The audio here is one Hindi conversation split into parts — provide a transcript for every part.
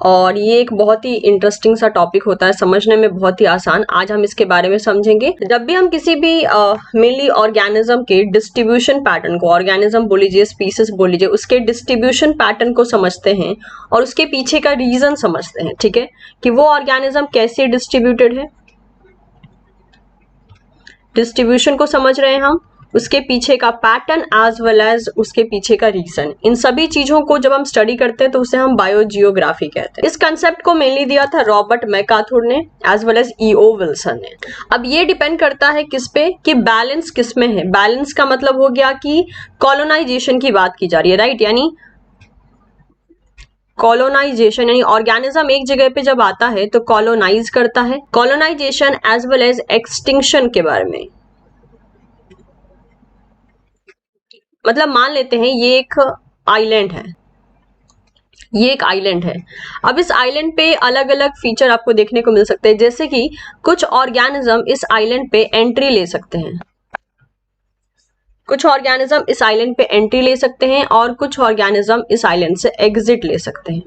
और ये एक बहुत ही इंटरेस्टिंग सा टॉपिक होता है, समझने में बहुत ही आसान। आज हम इसके बारे में समझेंगे। जब भी हम किसी भी मेनली ऑर्गेनिज्म के डिस्ट्रीब्यूशन पैटर्न को, ऑर्गेनिज्म बोल लीजिए, स्पीसीज बोल लीजिए, उसके डिस्ट्रीब्यूशन पैटर्न को समझते हैं और उसके पीछे का रीजन समझते हैं, ठीक है, कि वो ऑर्गेनिज्म कैसे डिस्ट्रीब्यूटेड है, डिस्ट्रीब्यूशन को समझ रहे हैं हम, उसके पीछे का पैटर्न एज वेल एज उसके पीछे का रीजन। इन सभी चीजों को जब हम स्टडी करते हैं तो उसे हम बायोजियोग्राफी कहते हैं। इस कंसेप्ट को मेनली दिया था रॉबर्ट मैकार्थर ने as well as EO Wilson ने। अब ये डिपेंड करता है किस पे, कि बैलेंस किस में है। बैलेंस का मतलब हो गया कि कॉलोनाइजेशन की बात की जा रही है, राइट, यानी कॉलोनाइजेशन, यानी ऑर्गेनिज्म एक जगह पे जब आता है तो कॉलोनाइज करता है। Colonisation as well as extinction के बारे में, मतलब मान लेते हैं ये एक आइलैंड है, ये एक आइलैंड है। अब इस आइलैंड पे अलग अलग फीचर आपको देखने को मिल सकते हैं, जैसे कि कुछ ऑर्गेनिज्म इस आइलैंड पे एंट्री ले सकते हैं, कुछ ऑर्गेनिज्म इस आइलैंड पे एंट्री ले सकते हैं और कुछ ऑर्गेनिज्म इस आइलैंड से एग्जिट ले सकते हैं।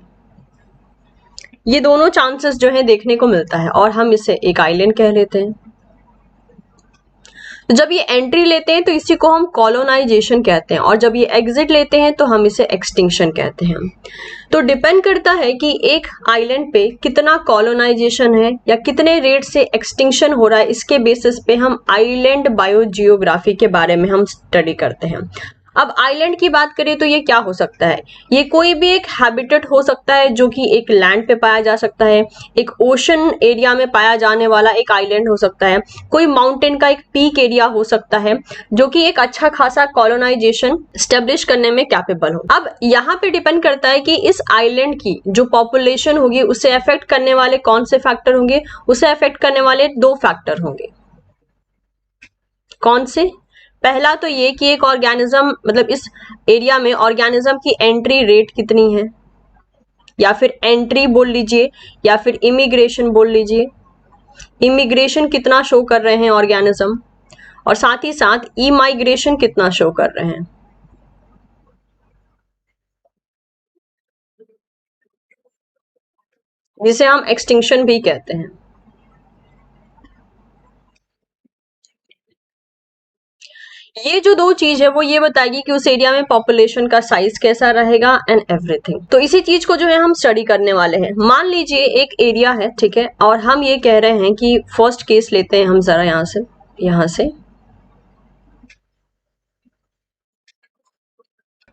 ये दोनों चांसेस जो है देखने को मिलता है और हम इसे एक आइलैंड कह लेते हैं। तो जब ये एंट्री लेते हैं तो इसी को हम कॉलोनाइजेशन कहते हैं और जब ये एग्जिट लेते हैं तो हम इसे एक्सटिंक्शन कहते हैं। तो डिपेंड करता है कि एक आइलैंड पे कितना कॉलोनाइजेशन है या कितने रेट से एक्सटिंक्शन हो रहा है, इसके बेसिस पे हम आइलैंड बायोजियोग्राफी के बारे में हम स्टडी करते हैं। अब आइलैंड की बात करें तो ये क्या हो सकता है, ये कोई भी एक हैबिटेट हो सकता है जो कि एक लैंड पे पाया जा सकता है, एक ओशन एरिया में पाया जाने वाला एक आइलैंड हो सकता है, कोई माउंटेन का एक पीक एरिया हो सकता है जो कि एक अच्छा खासा कॉलोनाइजेशन स्टेब्लिश करने में कैपेबल हो। अब यहाँ पे डिपेंड करता है कि इस आइलैंड की जो पॉपुलेशन होगी उसे अफेक्ट करने वाले कौन से फैक्टर होंगे। उसे अफेक्ट करने वाले दो फैक्टर होंगे। कौन से? पहला तो ये कि एक ऑर्गेनिज्म, मतलब इस एरिया में ऑर्गेनिज्म की एंट्री रेट कितनी है, या फिर एंट्री बोल लीजिए या फिर इमिग्रेशन बोल लीजिए। इमिग्रेशन कितना शो कर रहे हैं ऑर्गेनिज्म, और साथ ही साथ इमाइग्रेशन कितना शो कर रहे हैं। जिसे हम एक्सटिंक्शन भी कहते हैं। ये जो दो चीज है वो ये बताएगी कि उस एरिया में पॉपुलेशन का साइज कैसा रहेगा एंड एवरीथिंग। तो इसी चीज को जो है हम स्टडी करने वाले हैं। मान लीजिए एक एरिया है, ठीक है, और हम ये कह रहे हैं कि फर्स्ट केस लेते हैं हम जरा यहां से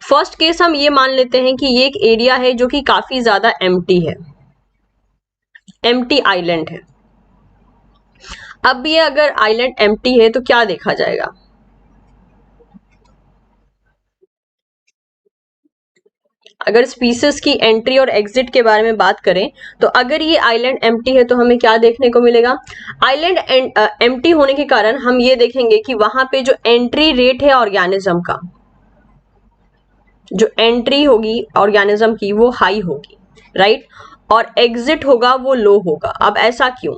फर्स्ट केस हम ये मान लेते हैं कि ये एक एरिया है जो कि काफी ज्यादा एम्प्टी है, एम्प्टी आइलैंड है। अब ये अगर आइलैंड एम्प्टी है तो क्या देखा जाएगा, अगर स्पीसीज की एंट्री और एग्जिट के बारे में बात करें तो अगर ये आइलैंड एम्प्टी है तो हमें क्या देखने को मिलेगा। आइलैंड एम्प्टी होने के कारण हम ये देखेंगे कि वहां पे जो एंट्री रेट है ऑर्गेनिज्म का, जो एंट्री होगी ऑर्गेनिज्म की वो हाई होगी, राइट, और एग्जिट होगा वो लो होगा। अब ऐसा क्यों?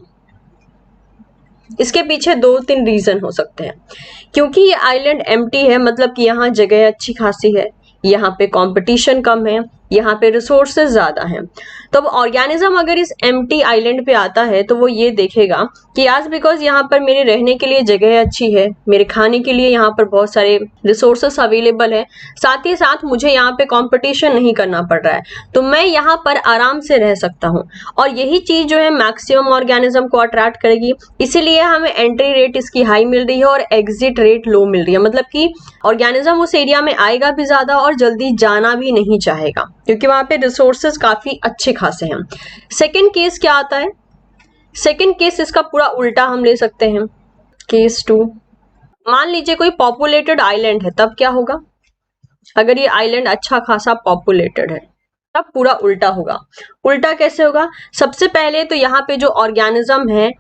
इसके पीछे दो तीन रीजन हो सकते हैं। क्योंकि ये आइलैंड एम्प्टी है, मतलब कि यहाँ जगह अच्छी खासी है, यहाँ पे कंपटीशन कम है, यहाँ पे रिसोर्सेज ज्यादा हैं। तो अब ऑर्गेनिज्म अगर इस एम्प्टी आइलैंड पे आता है तो वो ये देखेगा कि आज बिकॉज यहाँ पर मेरे रहने के लिए जगह अच्छी है, मेरे खाने के लिए यहाँ पर बहुत सारे रिसोर्सेस अवेलेबल है, साथ ही साथ मुझे यहाँ पे कंपटीशन नहीं करना पड़ रहा है, तो मैं यहाँ पर आराम से रह सकता हूँ। और यही चीज जो है मैक्सिमम ऑर्गेनिज्म को अट्रैक्ट करेगी, इसीलिए हमें एंट्री रेट इसकी हाई मिल रही है और एग्जिट रेट लो मिल रही है। मतलब कि ऑर्गेनिज्म उस एरिया में आएगा भी ज्यादा और जल्दी जाना भी नहीं चाहेगा, क्योंकि वहां पे रिसोर्सेज काफी अच्छे खासे हैं। सेकंड केस क्या आता है? सेकंड केस इसका पूरा उल्टा हम ले सकते हैं। केस 2, मान लीजिए कोई पॉपुलेटेड आइलैंड है, तब क्या होगा? अगर ये आइलैंड अच्छा खासा पॉपुलेटेड है तब पूरा उल्टा होगा। उल्टा कैसे होगा? सबसे पहले तो यहाँ पे जो ऑर्गेनिज्म है,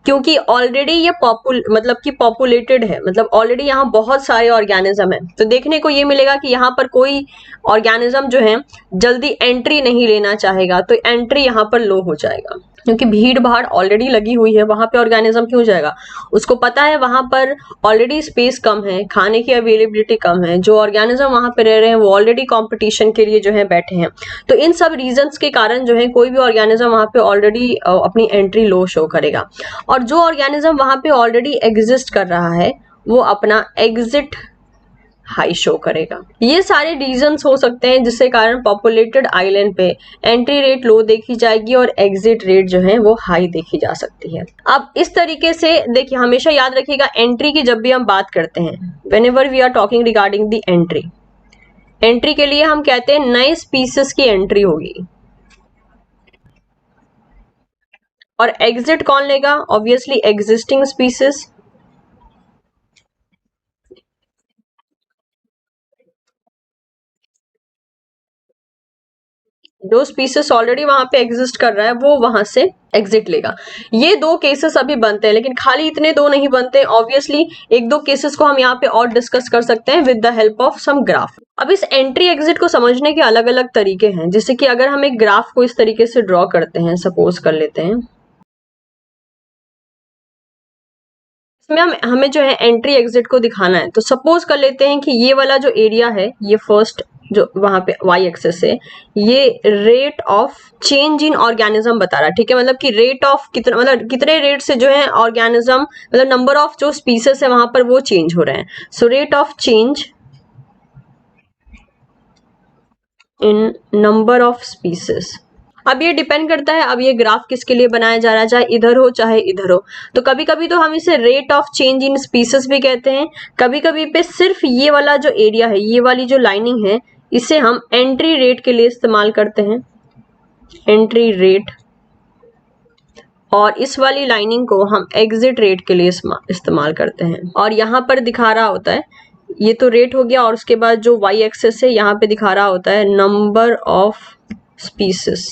क्योंकि ऑलरेडी ये मतलब कि पॉपुलेटेड है, मतलब ऑलरेडी यहाँ बहुत सारे ऑर्गेनिज्म है, तो देखने को ये मिलेगा कि यहाँ पर कोई ऑर्गेनिज्म जो है जल्दी एंट्री नहीं लेना चाहेगा, तो एंट्री यहाँ पर लो हो जाएगा। क्योंकि भीड़ भाड़ ऑलरेडी लगी हुई है, वहां पे ऑर्गेनिज्म क्यों जाएगा? उसको पता है वहां पर ऑलरेडी स्पेस कम है, खाने की अवेलेबिलिटी कम है, जो ऑर्गेनिज्म वहां पे रह रहे हैं वो ऑलरेडी कंपटीशन के लिए जो है बैठे हैं। तो इन सब रीजंस के कारण जो है कोई भी ऑर्गेनिज्म वहां पे ऑलरेडी अपनी एंट्री लो शो करेगा, और जो ऑर्गेनिज्म वहां पे ऑलरेडी एग्जिस्ट कर रहा है वो अपना एग्जिट हाई शो करेगा। ये सारे रीजंस हो सकते हैं जिसके कारण पॉपुलेटेड आइलैंड पे एंट्री रेट लो देखी जाएगी और एग्जिट रेट जो है वो हाई देखी जा सकती है। अब इस तरीके से देखिए, हमेशा याद रखिएगा एंट्री की जब भी हम बात करते हैं, whenever we are talking regarding the entry, entry के लिए हम कहते हैं नए स्पीसीज की एंट्री होगी, और एग्जिट कौन लेगा? Obviously existing species. जो स्पीसीज ऑलरेडी वहां पे एग्जिस्ट कर रहा है वो वहां से एग्जिट लेगा। ये दो केसेस अभी बनते हैं, लेकिन खाली इतने दो नहीं बनते। ऑब्वियसली एक दो केसेस को हम यहाँ पे और डिस्कस कर सकते हैं with the help of some graph. अब इस एंट्री एग्जिट को समझने के अलग अलग तरीके हैं, जैसे कि अगर हम एक ग्राफ को इस तरीके से ड्रॉ करते हैं, सपोज कर लेते हैं, इसमें हमें जो है एंट्री एग्जिट को दिखाना है। तो सपोज कर लेते हैं कि ये वाला जो एरिया है, ये फर्स्ट जो वहां पे वाई एक्सेस है, ये rate of change in organism बता रहा है, ठीक है। मतलब कि रेट ऑफ कितना, मतलब कितने रेट से जो है ऑर्गेनिज्म, मतलब नंबर ऑफ जो स्पीसीज है वहां पर वो चेंज हो रहे हैं। So rate of change in number of species. अब ये डिपेंड करता है, अब ये ग्राफ किसके लिए बनाया जा रहा है, चाहे इधर हो चाहे इधर हो। तो कभी कभी तो हम इसे rate of change in species भी कहते हैं, कभी कभी पे सिर्फ ये वाला जो एरिया है, ये वाली जो लाइनिंग है, इसे हम एंट्री रेट के लिए इस्तेमाल करते हैं, एंट्री रेट, और इस वाली लाइनिंग को हम एग्जिट रेट के लिए इस्तेमाल करते हैं। और यहाँ पर दिखा रहा होता है, ये तो रेट हो गया, और उसके बाद जो वाई एक्सेस है यहाँ पे दिखा रहा होता है नंबर ऑफ स्पीसीज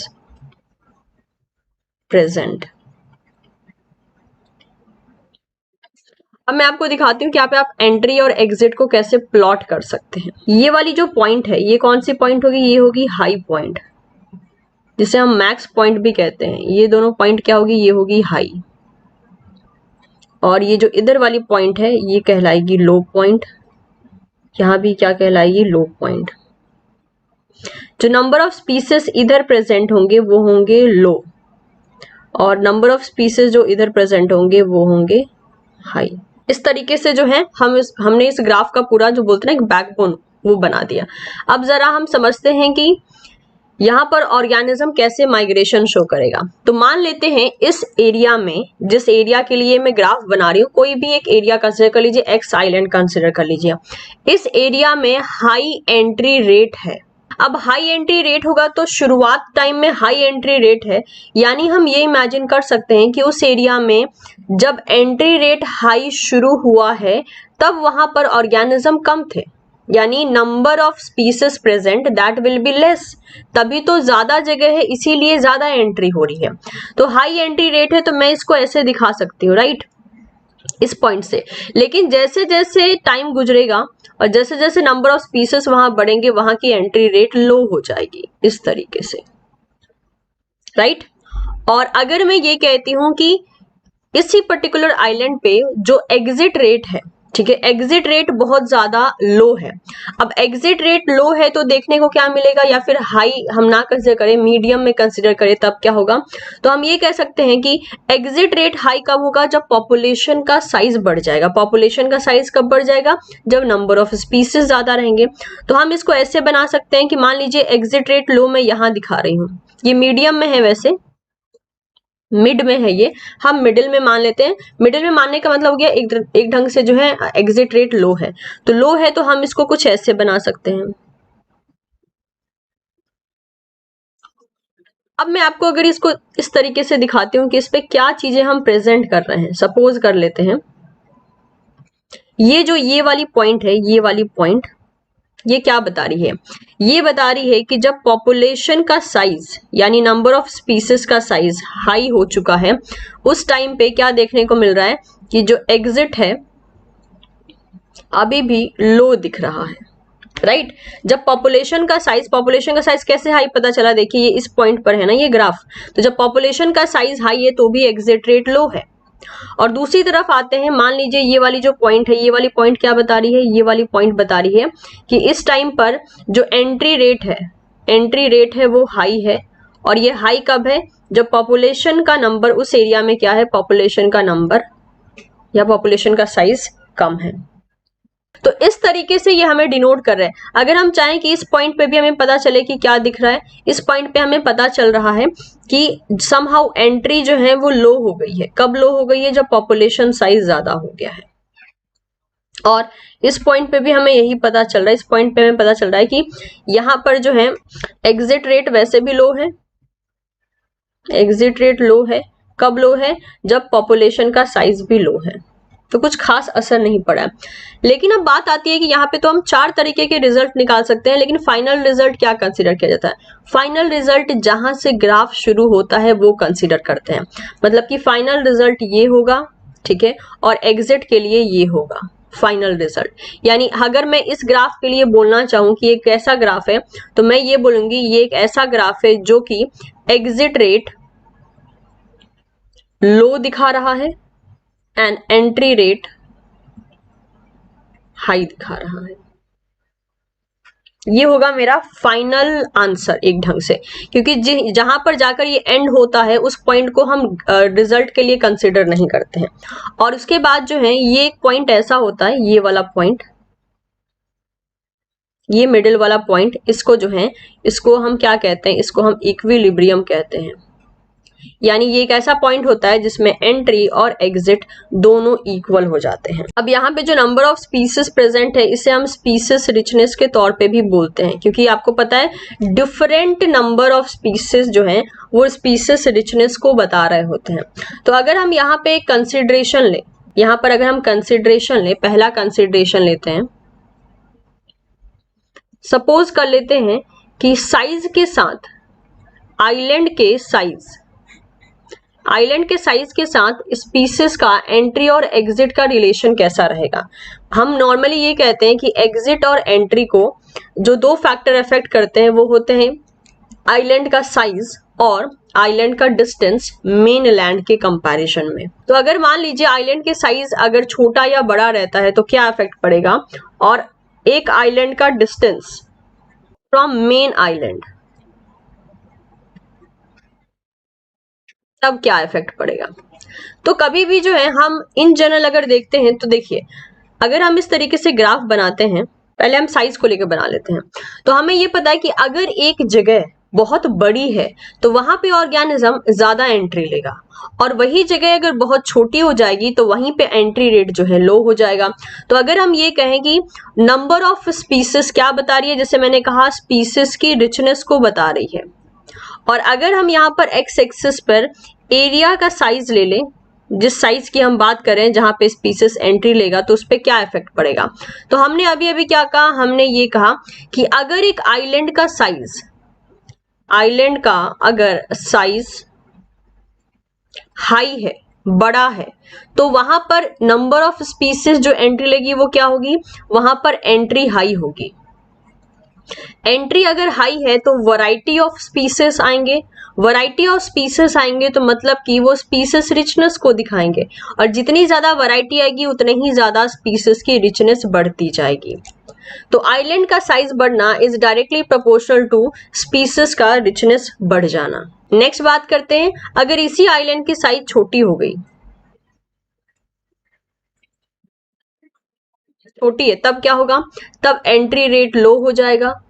प्रेजेंट। अब मैं आपको दिखाती हूँ कि यहाँ पे आप एंट्री और एग्जिट को कैसे प्लॉट कर सकते हैं। ये वाली जो पॉइंट है, ये कौन सी पॉइंट होगी? ये होगी हाई पॉइंट, जिसे हम मैक्स पॉइंट भी कहते हैं। ये दोनों पॉइंट क्या होगी? ये होगी हाई। और ये जो इधर वाली पॉइंट है ये कहलाएगी लो पॉइंट, यहाँ भी क्या कहलाएगी? लो पॉइंट। जो नंबर ऑफ स्पीसीज इधर प्रेजेंट होंगे वो होंगे लो, और नंबर ऑफ स्पीसीज जो इधर प्रेजेंट होंगे वो होंगे हाई। इस तरीके से जो है हमने इस ग्राफ का पूरा जो बोलते हैं ना बैकबोन वो बना दिया। अब जरा हम समझते हैं कि यहाँ पर ऑर्गेनिज्म कैसे माइग्रेशन शो करेगा। तो मान लेते हैं इस एरिया में, जिस एरिया के लिए मैं ग्राफ बना रही हूँ, कोई भी एक एरिया कंसिडर कर लीजिए, एक्स आइलैंड कंसिडर कर लीजिए। इस एरिया में हाई एंट्री रेट है। अब हाई एंट्री रेट होगा तो शुरुआत टाइम में हाई एंट्री रेट है, यानी हम ये इमेजिन कर सकते हैं कि उस एरिया में जब एंट्री रेट हाई शुरू हुआ है तब वहां पर ऑर्गेनिज्म कम थे, यानी number of species present that will be less. तभी तो ज्यादा जगह है, इसीलिए ज्यादा एंट्री हो रही है। तो हाई एंट्री रेट है तो मैं इसको ऐसे दिखा सकती हूँ, राइट, इस पॉइंट से। लेकिन जैसे जैसे टाइम गुजरेगा और जैसे जैसे नंबर ऑफ स्पीसीज वहां बढ़ेंगे, वहां की एंट्री रेट लो हो जाएगी, इस तरीके से, राइट। और अगर मैं ये कहती हूं कि इसी पर्टिकुलर आइलैंड पे जो एग्जिट रेट है, ठीक है, एग्जिट रेट बहुत ज्यादा लो है। अब एग्जिट रेट लो है तो देखने को क्या मिलेगा, या फिर हाई हम ना कंसिडर करें, मीडियम में कंसिडर करें, तब क्या होगा? तो हम ये कह सकते हैं कि एग्जिट रेट हाई कब होगा? जब पॉपुलेशन का साइज बढ़ जाएगा। पॉपुलेशन का साइज कब बढ़ जाएगा? जब नंबर ऑफ स्पीसीज ज्यादा रहेंगे। तो हम इसको ऐसे बना सकते हैं कि मान लीजिए एग्जिट रेट लो मैं यहां दिखा रही हूँ, ये मीडियम में है, वैसे मिड में है, ये हम मिडिल में मान लेते हैं। मिडिल में मानने का मतलब हो गया एक ढंग से जो है एग्जिट रेट लो है। तो लो है तो हम इसको कुछ ऐसे बना सकते हैं। अब मैं आपको अगर इसको इस तरीके से दिखाती हूँ कि इस पे क्या चीजें हम प्रेजेंट कर रहे हैं। सपोज कर लेते हैं ये जो ये वाली पॉइंट है, ये वाली पॉइंट, ये क्या बता रही है? ये बता रही है कि जब पॉपुलेशन का साइज यानी नंबर ऑफ स्पीसीज का साइज हाई हो चुका है, उस टाइम पे क्या देखने को मिल रहा है कि जो एग्जिट है अभी भी लो दिख रहा है। राइट जब पॉपुलेशन का साइज कैसे हाई पता चला, देखिए ये इस पॉइंट पर है ना ये ग्राफ, तो जब पॉपुलेशन का साइज हाई है तो भी एग्जिट रेट लो है। और दूसरी तरफ आते हैं, मान लीजिए ये वाली जो पॉइंट है, ये वाली पॉइंट क्या बता रही है, ये वाली पॉइंट बता रही है कि इस टाइम पर जो एंट्री रेट है वो हाई है। और ये हाई कब है, जब पॉपुलेशन का नंबर उस एरिया में क्या है, पॉपुलेशन का नंबर या पॉपुलेशन का साइज कम है। तो इस तरीके से ये हमें डिनोट कर रहा है। अगर हम चाहें कि इस पॉइंट पे भी हमें पता चले कि क्या दिख रहा है, इस पॉइंट पे हमें पता चल रहा है कि समहाउ एंट्री जो है वो लो हो गई है। कब लो हो गई है, जब पॉपुलेशन साइज ज्यादा हो गया है। और इस पॉइंट पे भी हमें यही पता चल रहा है, इस पॉइंट पे हमें पता चल रहा है कि यहाँ पर जो है एग्जिट रेट वैसे भी लो है, एग्जिट रेट लो है। कब लो है, जब पॉपुलेशन का साइज भी लो है। तो कुछ खास असर नहीं पड़ा। लेकिन अब बात आती है कि यहाँ पे तो हम 4 तरीके के रिजल्ट निकाल सकते हैं, लेकिन फाइनल रिजल्ट क्या कंसीडर किया जाता है, फाइनल रिजल्ट जहां से ग्राफ शुरू होता है वो कंसीडर करते हैं। मतलब कि फाइनल रिजल्ट ये होगा, ठीक है, और एग्जिट के लिए ये होगा फाइनल रिजल्ट। यानी अगर मैं इस ग्राफ के लिए बोलना चाहूं कि एक कैसा ग्राफ है, तो मैं ये बोलूंगी ये एक ऐसा ग्राफ है जो कि एग्जिट रेट लो दिखा रहा है एंड एंट्री रेट हाई दिखा रहा है। ये होगा मेरा फाइनल आंसर एक ढंग से, क्योंकि जहां पर जाकर ये एंड होता है उस पॉइंट को हम रिजल्ट के लिए कंसीडर नहीं करते हैं। और उसके बाद जो है ये एक पॉइंट ऐसा होता है, ये वाला पॉइंट, ये मिडिल वाला पॉइंट, इसको जो है इसको हम क्या कहते हैं, इसको हम इक्विलिब्रियम कहते हैं। यानी ये एक ऐसा पॉइंट होता है जिसमें एंट्री और एग्जिट दोनों इक्वल हो जाते हैं। अब यहाँ पे जो नंबर ऑफ स्पीसीज प्रेजेंट है इसे हम स्पीसीज रिचनेस के तौर पे भी बोलते हैं, क्योंकि आपको पता है डिफरेंट नंबर ऑफ स्पीसीज जो है वो स्पीसीज रिचनेस को बता रहे होते हैं। तो अगर हम यहाँ पे एक कंसिडरेशन लें, यहाँ पर अगर हम कंसिडरेशन लें, पहला कंसिडरेशन लेते हैं, सपोज कर लेते हैं कि साइज के साथ आइलैंड के साइज के साथ स्पीसीज का एंट्री और एग्जिट का रिलेशन कैसा रहेगा। हम नॉर्मली ये कहते हैं कि एग्जिट और एंट्री को जो 2 फैक्टर अफेक्ट करते हैं वो होते हैं आइलैंड का साइज और आइलैंड का डिस्टेंस मेन लैंड के कंपैरिजन में। तो अगर मान लीजिए आइलैंड के साइज अगर छोटा या बड़ा रहता है तो क्या इफेक्ट पड़ेगा, और एक आइलैंड का डिस्टेंस फ्रॉम मेन आइलैंड, तब क्या इफेक्ट पड़ेगा। तो कभी भी जो है हम इन जनरल अगर देखते हैं तो देखिए, अगर हम इस तरीके से ग्राफ बनाते हैं, पहले हम साइज को लेकर बना लेते हैं, तो हमें ये पता है कि अगर एक जगह बहुत बड़ी है तो वहां पे ऑर्गेनिज्म ज्यादा एंट्री लेगा, और वही जगह अगर बहुत छोटी हो जाएगी तो वहीं पे एंट्री रेट जो है लो हो जाएगा। तो अगर हम ये कहें कि नंबर ऑफ स्पीसीज क्या बता रही है, जैसे मैंने कहा स्पीसीज की रिचनेस को बता रही है। और अगर हम यहाँ पर एक्स एक्सिस पर एरिया का साइज ले लें, जिस साइज की हम बात करें जहां पे स्पीसीज एंट्री लेगा, तो उस पर क्या इफेक्ट पड़ेगा। तो हमने अभी अभी क्या कहा, हमने ये कहा कि अगर एक आइलैंड का अगर साइज हाई है, बड़ा है, तो वहां पर नंबर ऑफ स्पीसीज जो एंट्री लेगी वो क्या होगी, वहां पर एंट्री हाई होगी। एंट्री अगर हाई है तो वैरायटी ऑफ स्पीसीज आएंगे, तो मतलब कि वो स्पीसीज रिचनेस को दिखाएंगे, और जितनी ज्यादा वैरायटी आएगी उतने ही ज्यादा स्पीसीज की रिचनेस बढ़ती जाएगी। तो आइलैंड का साइज बढ़ना is directly proportional to species का रिचनेस बढ़ जाना। नेक्स्ट बात करते हैं, अगर इसी आइलैंड की साइज छोटी हो गई, छोटी है, तब क्या होगा, तब एंट्री रेट लो हो जाएगा।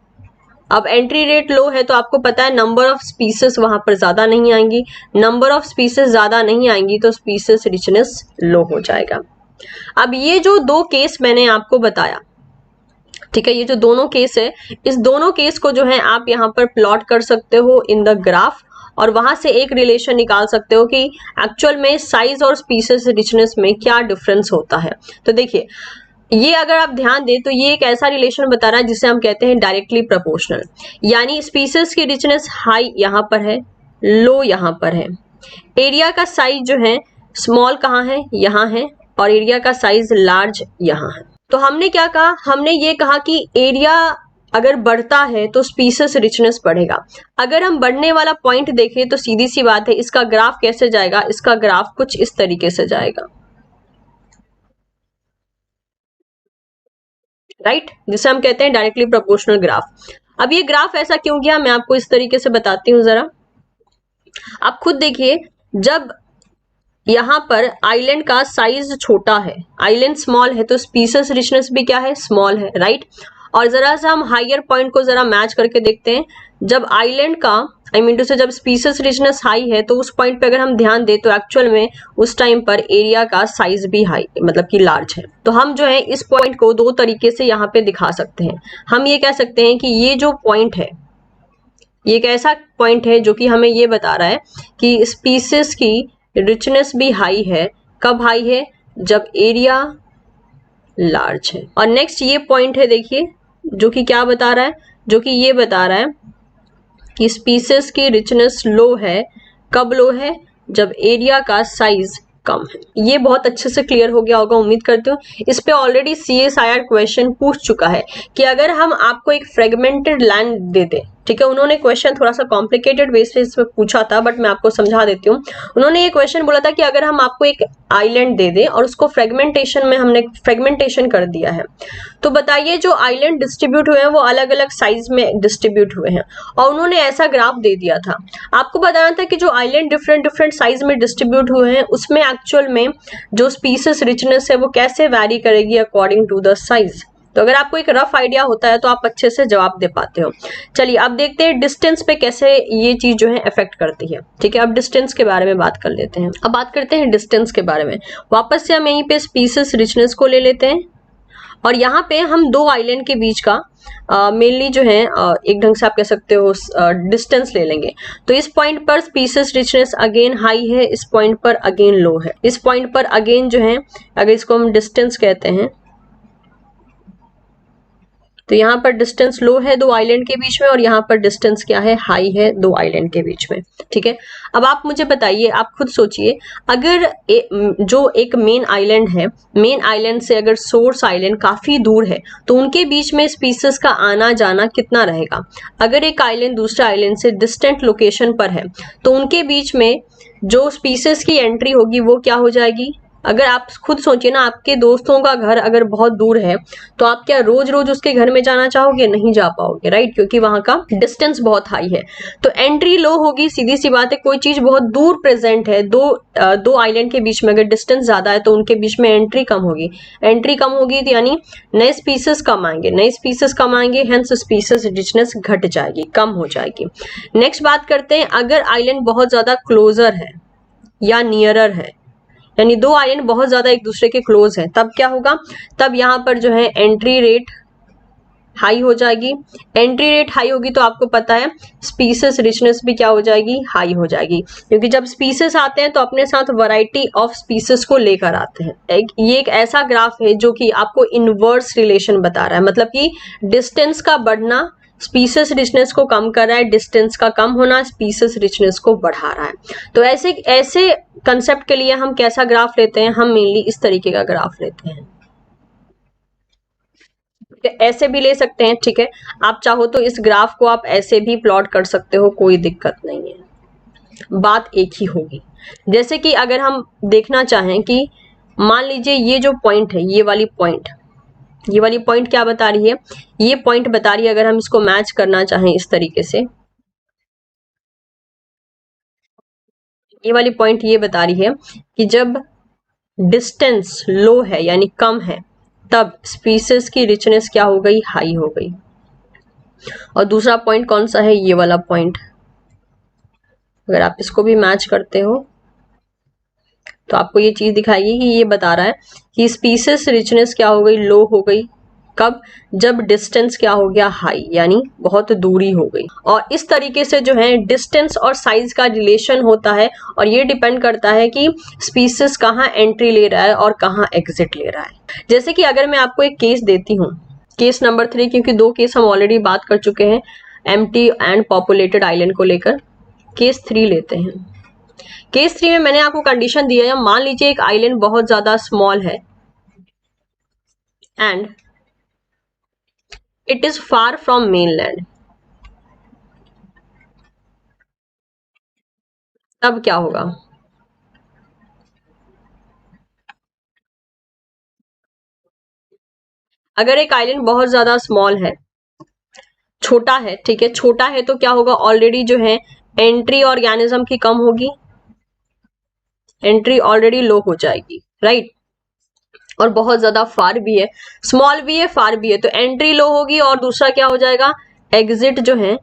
अब एंट्री रेट लो है तो आपको पता है नंबर ऑफ स्पीसीज वहां पर ज्यादा नहीं आएंगी, नंबर ऑफ स्पीसीज ज्यादा नहीं आएंगी तो स्पीसीज रिचनेस लो हो जाएगा। अब ये जो 2 केस मैंने आपको बताया, ठीक है, ये जो दोनों केस है, इस दोनों केस को जो है आप यहाँ पर प्लॉट कर सकते हो इन द ग्राफ, और वहां से एक रिलेशन निकाल सकते हो कि एक्चुअल में साइज और स्पीसीज रिचनेस में क्या डिफरेंस होता है। तो देखिए, ये अगर आप ध्यान दें तो ये एक ऐसा रिलेशन बता रहा है जिसे हम कहते हैं डायरेक्टली प्रोपोर्शनल। यानी स्पीसीज की रिचनेस हाई यहाँ पर है, लो यहाँ पर है, एरिया का साइज जो है स्मॉल कहाँ है, यहाँ है, और एरिया का साइज लार्ज यहाँ है। तो हमने क्या कहा, हमने ये कहा कि एरिया अगर बढ़ता है तो स्पीसीज रिचनेस बढ़ेगा। अगर हम बढ़ने वाला पॉइंट देखें तो सीधी सी बात है, इसका ग्राफ कैसे जाएगा, इसका ग्राफ कुछ इस तरीके से जाएगा, राइट, जिसे हम कहते हैं डायरेक्टली प्रोपोर्शनल ग्राफ। अब ये ग्राफ ऐसा क्यों गया, मैं आपको इस तरीके से बताती हूँ जरा। आप खुद देखिए, जब यहाँ पर आइलैंड का साइज छोटा है, आइलैंड स्मॉल है, तो स्पीसीज रिचनेस भी क्या है, स्मॉल है, राइट। और जरा सा हम हायर पॉइंट को जरा मैच करके देखते हैं, जब आइलैंड का आई मीन टू से जब स्पीसीज रिचनेस हाई है तो उस पॉइंट पे अगर हम ध्यान दें तो एक्चुअल में उस टाइम पर एरिया का साइज भी हाई मतलब कि लार्ज है। तो हम जो है इस पॉइंट को दो तरीके से यहाँ पे दिखा सकते हैं। हम ये कह सकते हैं कि ये जो पॉइंट है, ये एक ऐसा पॉइंट है जो कि हमें ये बता रहा है कि स्पीसीज की रिचनेस भी हाई है। कब हाई है, जब एरिया लार्ज है। और नेक्स्ट ये पॉइंट है, देखिए, जो कि क्या बता रहा है, जो कि ये बता रहा है कि स्पीसीज की रिचनेस लो है। कब लो है, जब एरिया का साइज कम है। ये बहुत अच्छे से क्लियर हो गया होगा, उम्मीद करती हूँ। इस पे ऑलरेडी CSIR क्वेश्चन पूछ चुका है कि अगर हम आपको एक फ्रेगमेंटेड लैंड दे दें, ठीक है, उन्होंने क्वेश्चन थोड़ा सा कॉम्प्लिकेटेड बेस पे इसमें पूछा था, बट मैं आपको समझा देती हूँ। उन्होंने ये क्वेश्चन बोला था कि अगर हम आपको एक आइलैंड दे दें और उसको फ्रेगमेंटेशन में हमने फ्रेगमेंटेशन कर दिया है, तो बताइए जो आइलैंड डिस्ट्रीब्यूट हुए हैं वो अलग अलग साइज में डिस्ट्रीब्यूट हुए हैं। और उन्होंने ऐसा ग्राफ दे दिया था, आपको बताना था कि जो आइलैंड डिफरेंट डिफरेंट साइज में डिस्ट्रीब्यूट हुए हैं उसमें एक्चुअल में जो स्पीसीज रिचनेस है वो कैसे वैरी करेगी अकॉर्डिंग टू द साइज। तो अगर आपको एक रफ आइडिया होता है तो आप अच्छे से जवाब दे पाते हो। चलिए अब देखते हैं डिस्टेंस पे कैसे ये चीज जो है इफेक्ट करती है। ठीक है, अब डिस्टेंस के बारे में बात कर लेते हैं। अब बात करते हैं डिस्टेंस के बारे में। वापस से हम यहीं पे स्पीसीज रिचनेस को ले लेते हैं और यहाँ पे हम दो आइलैंड के बीच का मेनली जो है एक ढंग से आप कह सकते हो डिस्टेंस ले लेंगे। तो इस पॉइंट पर स्पीसीज रिचनेस अगेन हाई है, इस पॉइंट पर अगेन लो है। इस पॉइंट पर अगेन जो है, अगर इसको हम डिस्टेंस कहते हैं, तो यहाँ पर डिस्टेंस लो है दो आइलैंड के बीच में और यहाँ पर डिस्टेंस क्या है, हाई है दो आइलैंड के बीच में। ठीक है, अब आप मुझे बताइए, आप खुद सोचिए, अगर जो एक मेन आइलैंड है, मेन आइलैंड से अगर सोर्स आइलैंड काफी दूर है तो उनके बीच में स्पीसीज का आना जाना कितना रहेगा। अगर एक आइलैंड दूसरे आइलैंड से डिस्टेंट लोकेशन पर है तो उनके बीच में जो स्पीसीज की एंट्री होगी वो क्या हो जाएगी। अगर आप खुद सोचिए ना, आपके दोस्तों का घर अगर बहुत दूर है तो आप क्या रोज रोज उसके घर में जाना चाहोगे, नहीं जा पाओगे, राइट, क्योंकि वहां का डिस्टेंस बहुत हाई है। तो एंट्री लो होगी, सीधी सी बात है। कोई चीज बहुत दूर प्रेजेंट है, दो आइलैंड के बीच में अगर डिस्टेंस ज्यादा है तो उनके बीच में एंट्री कम होगी। एंट्री कम होगी तो यानी नए स्पीसीज कम आएंगे, नए स्पीसीज कम आएंगे, हेंस स्पीसीज रिचनेस घट जाएगी, कम हो जाएगी। नेक्स्ट बात करते हैं, अगर आइलैंड बहुत ज्यादा क्लोजर है या नियरर है, यानी दो आइलैंड बहुत ज्यादा एक दूसरे के क्लोज हैं, तब क्या होगा, तब यहाँ पर जो है एंट्री रेट हाई हो जाएगी। एंट्री रेट हाई होगी तो आपको पता है स्पीसीज रिचनेस भी क्या हो जाएगी, हाई हो जाएगी, क्योंकि जब स्पीसीज आते हैं तो अपने साथ वैरायटी ऑफ स्पीसीज को लेकर आते हैं। ये एक ऐसा ग्राफ है जो कि आपको इनवर्स रिलेशन बता रहा है, मतलब कि डिस्टेंस का बढ़ना स्पीसीज रिचनेस को कम कर रहा है, डिस्टेंस का कम होना स्पीसीज रिचनेस को बढ़ा रहा है। तो ऐसे ऐसे कंसेप्ट के लिए हम कैसा ग्राफ लेते हैं, हम मेनली इस तरीके का ग्राफ लेते हैं। ऐसे भी ले सकते हैं, ठीक है, आप चाहो तो इस ग्राफ को आप ऐसे भी प्लॉट कर सकते हो, कोई दिक्कत नहीं है, बात एक ही होगी। जैसे कि अगर हम देखना चाहें कि मान लीजिए ये जो पॉइंट है, ये वाली पॉइंट क्या बता रही है, ये पॉइंट बता रही है, अगर हम इसको मैच करना चाहें इस तरीके से, ये वाली पॉइंट ये बता रही है कि जब डिस्टेंस लो है यानी कम है तब स्पीसीज की रिचनेस क्या हो गई, हाई हो गई। और दूसरा पॉइंट कौन सा है, ये वाला पॉइंट, अगर आप इसको भी मैच करते हो तो आपको ये चीज दिखाएगी कि ये बता रहा है कि स्पीसीज रिचनेस क्या हो गई, लो हो गई। कब, जब डिस्टेंस क्या हो गया, हाई, यानी बहुत दूरी हो गई। और इस तरीके से जो है डिस्टेंस और साइज का रिलेशन होता है और ये डिपेंड करता है कि स्पीसीज कहाँ एंट्री ले रहा है और कहाँ एग्जिट ले रहा है। जैसे कि अगर मैं आपको एक केस देती हूँ, केस नंबर 3, क्योंकि दो केस हम ऑलरेडी बात कर चुके हैं एम्प्टी एंड पॉपुलेटेड आइलैंड को लेकर। केस 3 लेते हैं। केस 3 में मैंने आपको कंडीशन दिया है, मान लीजिए एक आइलैंड बहुत ज्यादा स्मॉल है, and it is far from mainland, तब क्या होगा? अगर एक आइलैंड बहुत ज्यादा स्मॉल है, छोटा है, ठीक है, छोटा है तो क्या होगा, ऑलरेडी जो है एंट्री ऑर्गेनिज्म की कम होगी, एंट्री ऑलरेडी लो हो जाएगी, राइट। और बहुत ज्यादा फार भी है, स्मॉल भी है, फार भी है, तो एंट्री लो होगी और दूसरा क्या हो जाएगा, एग्जिट जो है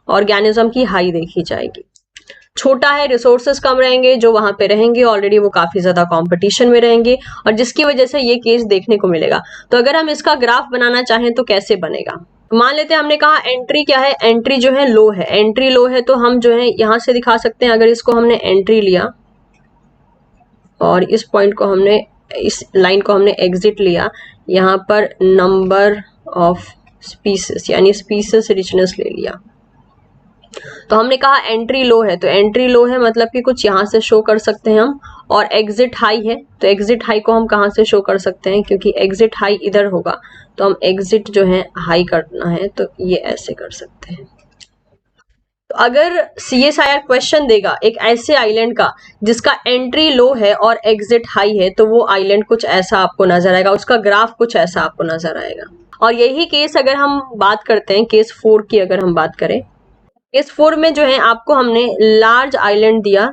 ऑर्गेनिज्म की हाई देखी जाएगी। छोटा है, रिसोर्सेस कम रहेंगे, जो वहां पे रहेंगे ऑलरेडी वो काफी ज्यादा कंपटीशन में रहेंगे और जिसकी वजह से ये केस देखने को मिलेगा। तो अगर हम इसका ग्राफ बनाना चाहें तो कैसे बनेगा? मान लेते हैं हमने कहा एंट्री क्या है, एंट्री जो है लो है, एंट्री लो है तो हम जो है यहां से दिखा सकते हैं, अगर इसको हमने एंट्री लिया और इस पॉइंट को हमने, इस लाइन को हमने एग्जिट लिया, यहाँ पर नंबर ऑफ स्पीसीज यानी स्पीसीज रिचनेस ले लिया, तो हमने कहा एंट्री लो है, तो एंट्री लो है मतलब कि कुछ यहां से शो कर सकते हैं हम, और एग्जिट हाई है तो एग्जिट हाई को हम कहां से शो कर सकते हैं, क्योंकि एग्जिट हाई इधर होगा तो हम एग्जिट जो है हाई करना है तो ये ऐसे कर सकते हैं। तो अगर CSIR क्वेश्चन देगा एक ऐसे आइलैंड का जिसका एंट्री लो है और एग्जिट हाई है, तो वो आइलैंड कुछ ऐसा आपको नजर आएगा, उसका ग्राफ कुछ ऐसा आपको नजर आएगा। और यही केस अगर हम बात करते हैं केस 4 की, अगर हम बात करें केस 4 में जो है आपको हमने लार्ज आइलैंड दिया,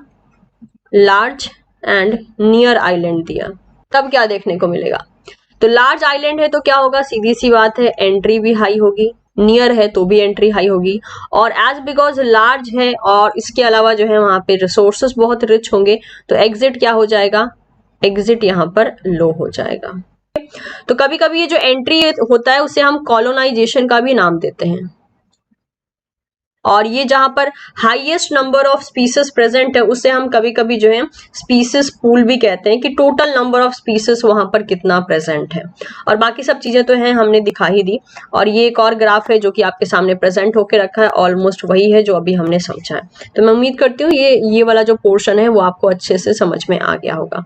लार्ज एंड नियर आइलैंड दिया, तब क्या देखने को मिलेगा? तो लार्ज आइलैंड है तो क्या होगा, सीधी सी बात है एंट्री भी हाई होगी, नियर है तो भी एंट्री हाई होगी, और एज बिकॉज लार्ज है और इसके अलावा जो है वहां पे रिसोर्सेस बहुत रिच होंगे तो एग्जिट क्या हो जाएगा, एग्जिट यहाँ पर लो हो जाएगा। तो कभी कभी ये जो एंट्री होता है उसे हम कॉलोनाइजेशन का भी नाम देते हैं, और ये जहां पर highest number of species present है उसे हम कभी कभी जो है स्पीसीज पूल भी कहते हैं, कि टोटल नंबर ऑफ स्पीसीज वहां पर कितना प्रेजेंट है। और बाकी सब चीजें तो हैं हमने दिखा ही दी, और ये एक और ग्राफ है जो कि आपके सामने प्रेजेंट होके रखा है, ऑलमोस्ट वही है जो अभी हमने समझा है। तो मैं उम्मीद करती हूँ ये वाला जो पोर्शन है वो आपको अच्छे से समझ में आ गया होगा।